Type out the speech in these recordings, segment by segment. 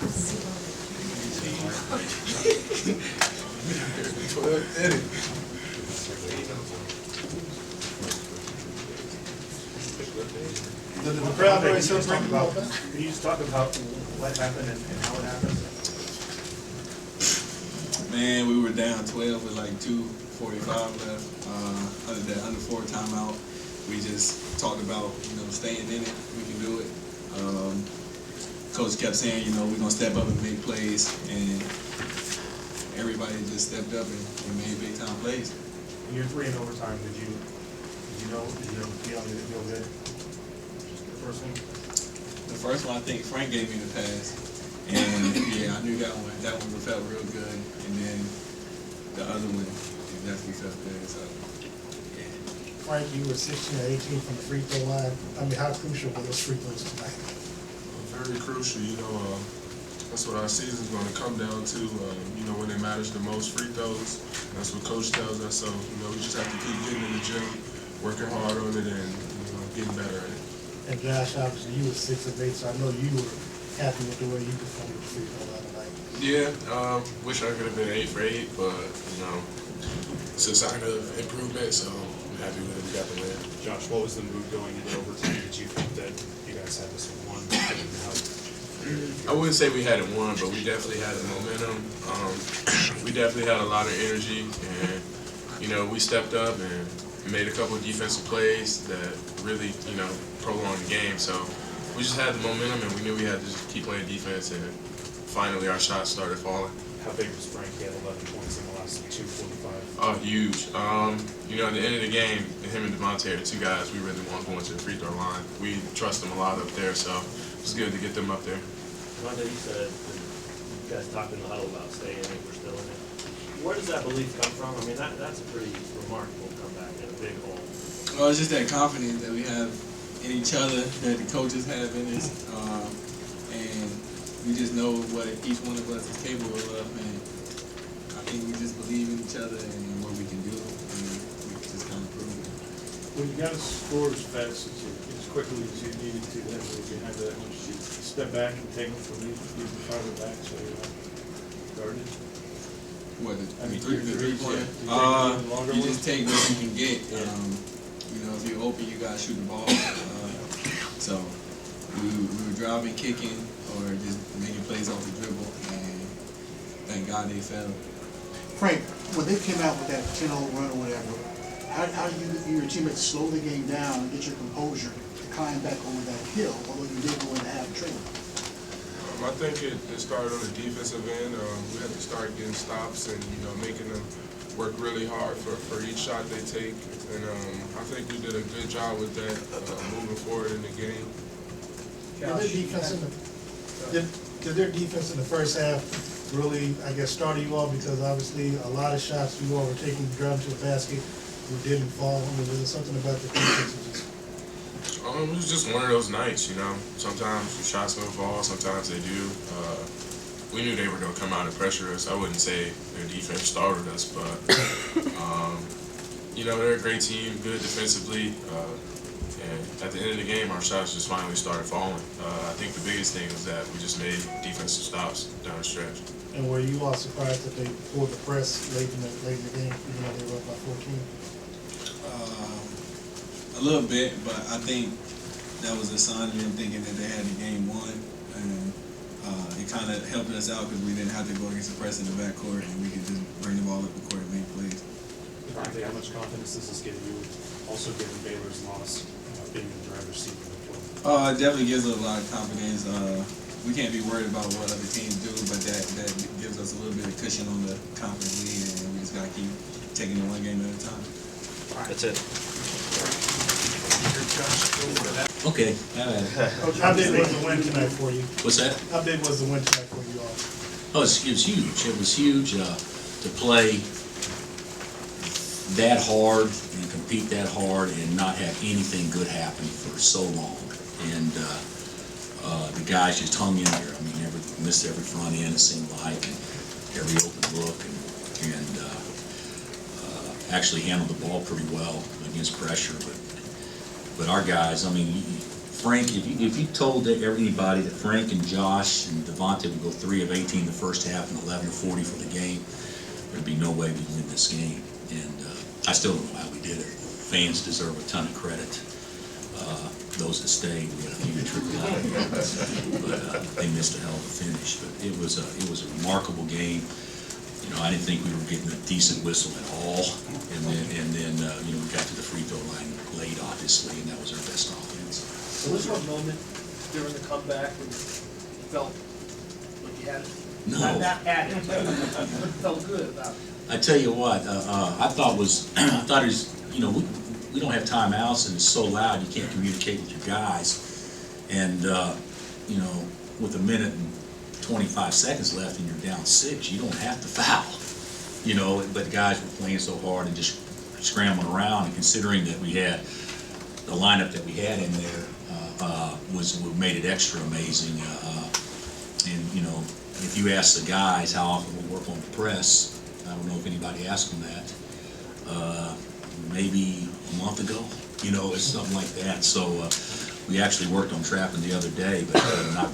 The crowd already celebrating about that. Can you just talk about what happened and how it happened? Man, we were down 12 with like 2:45 left. Under 4 timeout. We just talked about, staying in it. We can do it. Coach kept saying, we're gonna step up and make plays, and everybody just stepped up and made big time plays. In your 3 in overtime, did you feel good? The first one? The first one, I think Frank gave me the pass, and yeah, I knew that one. That one felt real good, and then the other one, it definitely felt good. So, yeah. Frank, you were 16 or 18 from the free throw line. I mean, how crucial were those free throws tonight? Very crucial. That's what our season's going to come down to. When it matters the most, free throws. That's what Coach tells us. So, we just have to keep getting in the gym, working hard on it, and getting better at it. And Josh, obviously, you were 6 of 8, so I know you were happy with the way you performed with the free throw line tonight. Yeah, wish I could have been 8 for 8, but it's a sign of improvement. So I'm happy with it. We got the win. Josh, what was the mood going into overtime? Did you think that you guys had this one? I wouldn't say we had it won, but we definitely had the momentum. We definitely had a lot of energy, and we stepped up and made a couple of defensive plays that really prolonged the game. So we just had the momentum, and we knew we had to just keep playing defense, and finally our shots started falling. How big was Frank? He had 11 points in the last 2:45. Oh, huge. At the end of the game, him and Devonte are the 2 guys we really want going to the free throw line. We trust them a lot up there, so it's good to get them up there. Devonte, you said you guys talked in the huddle about staying in it, we're still in it. Where does that belief come from? I mean, that's a pretty remarkable comeback in a big hole. Well, it's just that confidence that we have in each other, that the coaches have in us, and we just know what each one of us is capable of, and I think we just believe in each other and what we can do, and we just kind of prove it. When you got to score as fast as quickly as you needed to, then you have that much, you step back and take them from you farther back, so you're not guarded. What, the I mean, three-pointer? you You just take what you can get. If you're open, you gotta shoot the ball. So we were driving, kicking, or just making plays off the dribble, and thank God they fell. Frank, when they came out with that 10-0 run or whatever, how do you your teammates slow the game down and get your composure to climb back over that hill, although you did go into half training? I think it started on the defensive end. We had to start getting stops and making them work really hard for each shot they take. And I think we did a good job with that moving forward in the game. Did their defense in the first half really, I guess, started you off, because obviously a lot of shots you all were taking, driving to the basket, who didn't fall? I mean, was there something about the defense that just... It was just one of those nights, Sometimes the shots don't fall, sometimes they do. We knew they were going to come out and pressure us. I wouldn't say their defense started us, but, they're a great team, good defensively. And at the end of the game, our shots just finally started falling. I think the biggest thing was that we just made defensive stops down the stretch. And were you all surprised that they pulled the press late in the game, even though they were up by 14? A little bit, but I think that was a sign of them thinking that they had the game won, and it kind of helped us out because we didn't have to go against the press in the backcourt, and we could just bring the ball up the court and make plays. Devonte, how much confidence does this give you, also given Baylor's loss, being in the driver's seat in the floor? It definitely gives us a lot of confidence. We can't be worried about what other teams do, but that gives us a little bit of cushion on the conference lead, and we just got to keep taking it one game at a time. That's it. Okay. How big was the win tonight for you? What's that? How big was the win tonight for you all? Oh, it was huge. It was huge to play that hard and compete that hard and not have anything good happen for so long. And the guys just hung in there. I mean, missed every front end, it seemed like, and every open look, and actually handled the ball pretty well against pressure. But our guys, I mean, Frank, if you told anybody that Frank and Josh and Devonte would go 3 of 18 the first half and 11 of 40 for the game, there'd be no way we'd win this game. And I still don't know how we did it. Fans deserve a ton of credit. Those that stayed, we had a few triple out, but they missed a hell of a finish. But it was a remarkable game. You know, I didn't think we were getting a decent whistle at all. And then you know, we got to the free throw line late, obviously, and that was our best offense. So was there a moment during the comeback when you felt like you had it? No. Not had it, but felt good about it. I tell you what, I thought it was, you know, we don't have timeouts and it's so loud you can't communicate with your guys. And, you know, with a minute and 25 seconds left and you're down 6, you don't have to foul. You know, but the guys were playing so hard and just scrambling around, and considering that we had the lineup that we had in there was what made it extra amazing. And, you know, if you ask the guys how often we work on the press, I don't know if anybody asked them that. Maybe a month ago, you know, it's something like that. So we actually worked on trapping the other day, but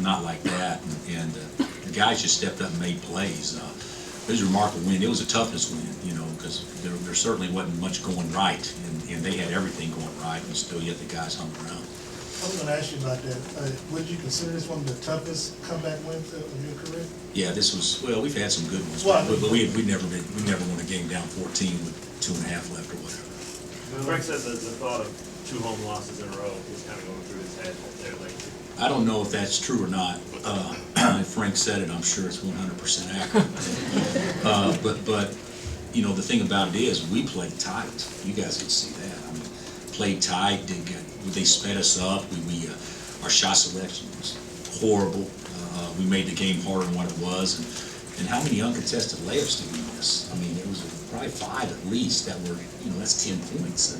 not like that. And the guys just stepped up and made plays. It was a remarkable win. It was a toughness win, you know, because there certainly wasn't much going right, and they had everything going right, and still yet the guys hung around. I was going to ask you about that. Would you consider this one of the toughest comeback wins of your career? Yeah, this was, well, we've had some good ones, Well, but we never won a game down 14 with 2.5 left or whatever. Frank says that the thought of 2 home losses in a row is kind of going through his head there lately. I don't know if that's true or not. If Frank said it, I'm sure it's 100% accurate. But you know, the thing about it is we played tight. You guys can see that. I mean, played tight. They sped us up. Our shot selection was horrible. We made the game harder than what it was. And how many uncontested layups did we miss? I mean, there was probably 5 at least that were, you know, that's 10 points.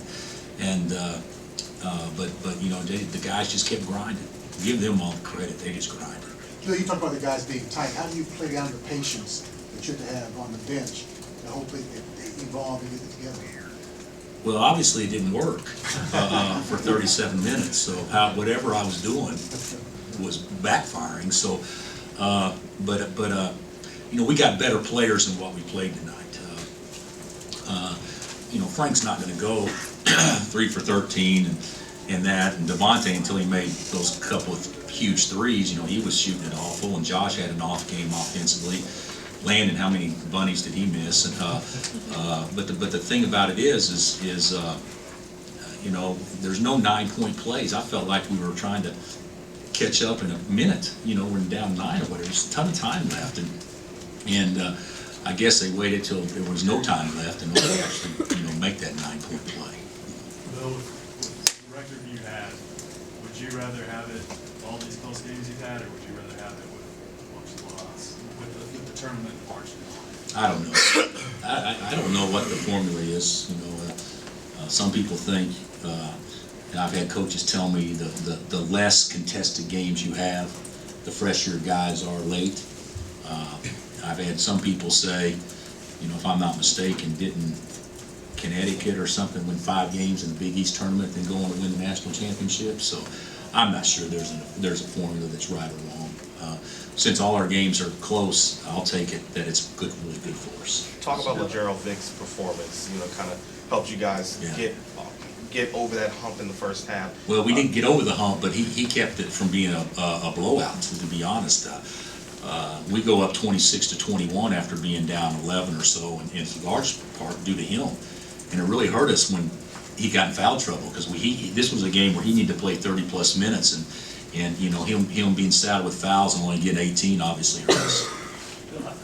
But you know, the guys just kept grinding. Give them all the credit. They just grinded. You know, you talk about the guys being tight. How do you play down the patience that you have to have on the bench and hopefully they evolve and get it together? Well, obviously it didn't work for 37 minutes. So whatever I was doing was backfiring. So, you know, we got better players than what we played tonight. You know, Frank's not going to go 3 for 13 and Devonte, until he made those couple of huge threes, you know, he was shooting it awful, and Josh had an off game offensively. Landon, how many bunnies did he miss? And but the thing about it is you know, there's no 9-point plays. I felt like we were trying to catch up in a minute. You know, we're down 9 or whatever. There's a ton of time left, and I guess they waited till there was no time left in order to actually, you know, make that 9-point play. Bill, with the record you had, would you rather have it all these close games you've had, or would you rather have it with a bunch of loss, with the tournament marching on? I don't know. I don't know what the formula is. You know, some people think, and I've had coaches tell me the less contested games you have, the fresher guys are late. I've had some people say, you know, if I'm not mistaken, didn't Connecticut or something win 5 games in the Big East tournament, then go on to win the national championship? So I'm not sure there's a formula that's right or wrong. Since all our games are close, I'll take it that it's good, really good for us. Talk about LeGerald Vick's performance. You know, kind of helped you guys get over that hump in the first half. Well, we didn't get over the hump, but he kept it from being a blowout. To be honest, we go up 26-21 after being down 11 or so, and in large part due to him. And it really hurt us when he got in foul trouble, because this was a game where he needed to play 30+ minutes, and you know, him being saddled with fouls and only getting 18 obviously hurt us.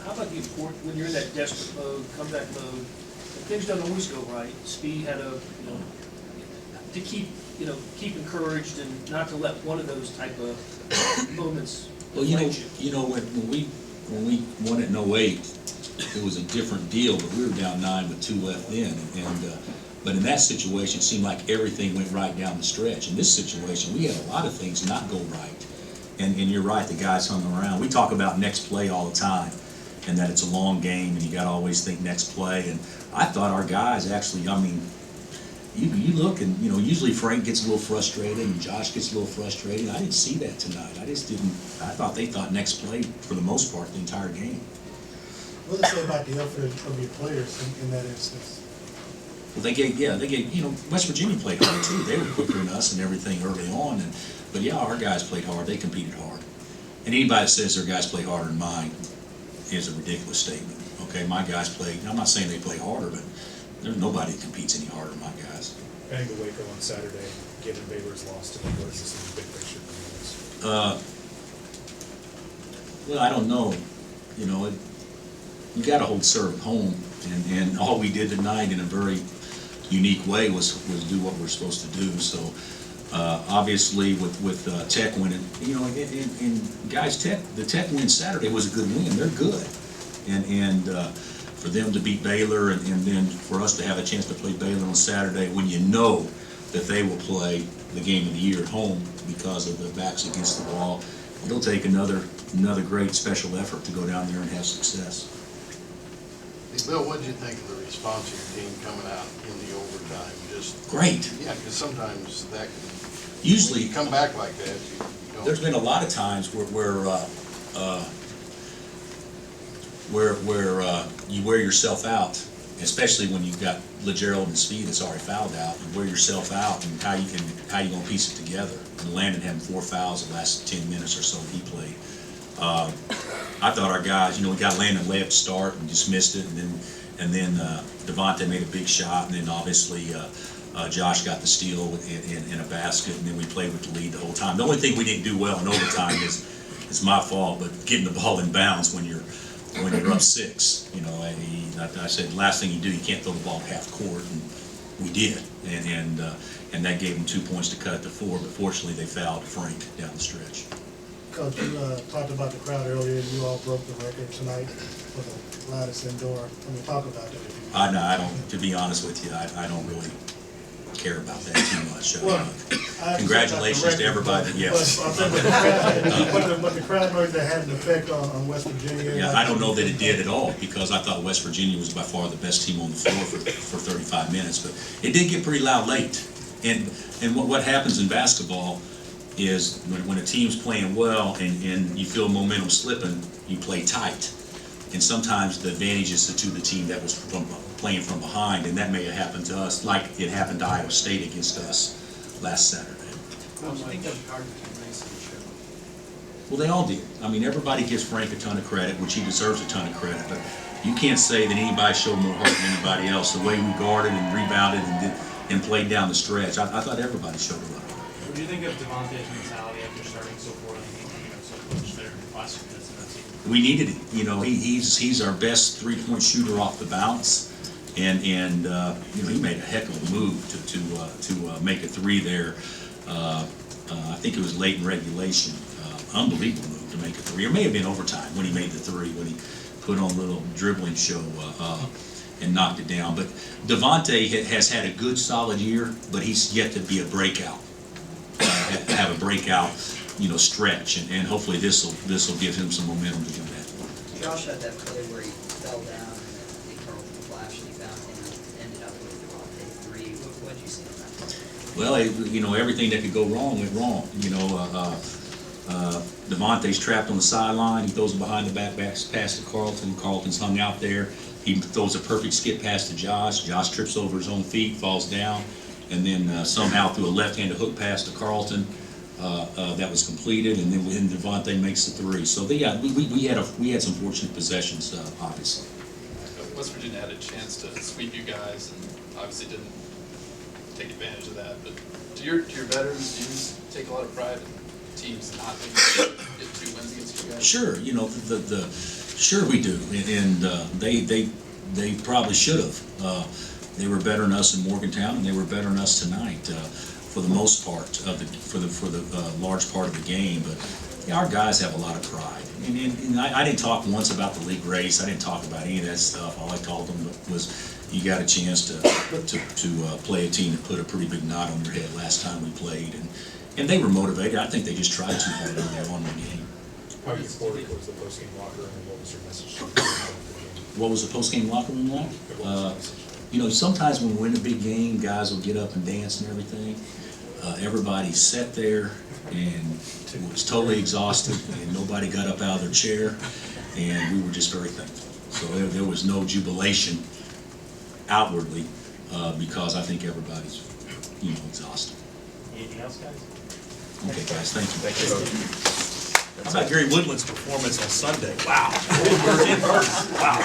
How about you, when you're in that desperate mode, comeback mode, and things don't always go right? Speed had to keep encouraged and not to let one of those type of moments. Well, you know, when we won it in 08, it was a different deal, but we were down 9 with 2 left then, but in that situation, it seemed like everything went right down the stretch. In this situation, we had a lot of things not go right, and you're right, the guys hung around. We talk about next play all the time, and that it's a long game, and you got to always think next play. And I thought our guys actually, I mean, you look and, usually Frank gets a little frustrated and Josh gets a little frustrated. I didn't see that tonight. I thought they thought next play, for the most part, the entire game. What does it say about the effort of your players in that instance? Well, they gave, West Virginia played hard too. They were quicker than us and everything early on. But yeah, our guys played hard. They competed hard. And anybody that says their guys play harder than mine is a ridiculous statement. Okay, my guys played, I'm not saying they play harder, but there's nobody that competes any harder than my guys. Heading to Waco on Saturday, given Baylor's loss to the West, this is a big picture for you guys. Well, I don't know. You got to hold serve at home, and all we did tonight in a very unique way was do what we're supposed to do. So obviously with Tech winning, and guys, the Tech win Saturday was a good win. They're good, and for them to beat Baylor and then for us to have a chance to play Baylor on Saturday when you know that they will play the game of the year at home because of the backs against the wall, it'll take another great special effort to go down there and have success. Hey, Bill, what did you think of the response of your team coming out in the overtime? Just Great. Yeah, because sometimes that can, Usually, when you come back like that, you don't. there's been a lot of times where you wear yourself out, especially when you've got LeGerald and Speed that's already fouled out. You wear yourself out, and how you gonna piece it together. And Landon having 4 fouls the last 10 minutes or so he played. I thought our guys, we got Landon lay up to start and just missed it, and then Devonte made a big shot, and then obviously Josh got the steal in a basket, and then we played with the lead the whole time. The only thing we didn't do well in overtime is it's my fault, but getting the ball in bounds when you're up 6. I said the last thing you do, you can't throw the ball half court, and we did, and that gave them 2 points to cut it to 4. But fortunately, they fouled Frank down the stretch. Coach, you talked about the crowd earlier, and you all broke the record tonight for the loudest indoor. Talk about that if you I don't. To be honest with you, I don't really care about that too much. Congratulations to everybody. Yes. But the crowd noise that had an effect on West Virginia. Yeah, I don't know that it did at all, because I thought West Virginia was by far the best team on the floor for 35 minutes. But it did get pretty loud late. And what happens in basketball is when a team's playing well and you feel momentum slipping, you play tight. And sometimes the advantage is to the team that was playing from behind, and that may have happened to us, like it happened to Iowa State against us last Saturday. I think that was hard to keep nice in the show. Well, they all did. I mean, everybody gives Frank a ton of credit, which he deserves a ton of credit, but you can't say that anybody showed more heart than anybody else. The way we guarded and rebounded and played down the stretch, I thought everybody showed a lot of heart. What do you think of Devonte's mentality after starting so poorly, so much there last year? We needed it. He's our best 3-point shooter off the bounce, and he made a heck of a move to make a 3 there. I think it was late in regulation. Unbelievable move to make a 3. It may have been overtime when he made the 3, when he put on a little dribbling show and knocked it down. But Devonte has had a good solid year, but he's yet to be a breakout. Have a breakout stretch, and hopefully this will give him some momentum to do that. Josh had that play where he fell down and he curled the flash and he found and ended up with Devonte 3. What did you see on that play? Well, everything that could go wrong went wrong. Devontae's trapped on the sideline. He throws it behind the back pass to Carlton. Carlton's hung out there. He throws a perfect skip pass to Josh. Josh trips over his own feet, falls down, and then somehow through a left-handed hook pass to Carlton, that was completed, and then Devonte makes the 3. So we had some fortunate possessions, obviously. West Virginia had a chance to sweep you guys, and obviously didn't take advantage of that. But to your veterans, do you take a lot of pride in teams not being able to get 2 wins against you guys? Sure, sure we do, and they probably should have. They were better than us in Morgantown, and they were better than us tonight. For the most part for the large part of the game, but our guys have a lot of pride. And I didn't talk once about the league race. I didn't talk about any of that stuff. All I told them was, you got a chance to play a team that put a pretty big knot on your head last time we played, and they were motivated. I think they just tried too hard early on in the game. How euphoric was the post-game locker room, and what was your message to the game? What was the post-game locker room like? You know, sometimes when we win a big game, guys will get up and dance and everything. Everybody sat there and was totally exhausted, and nobody got up out of their chair, and we were just very thankful. So there was no jubilation outwardly, because I think everybody's, you know, exhausted. Anything else, guys? Okay, guys, thank you. Thank you. How about Gary Woodland's performance on Sunday? Wow. Wow.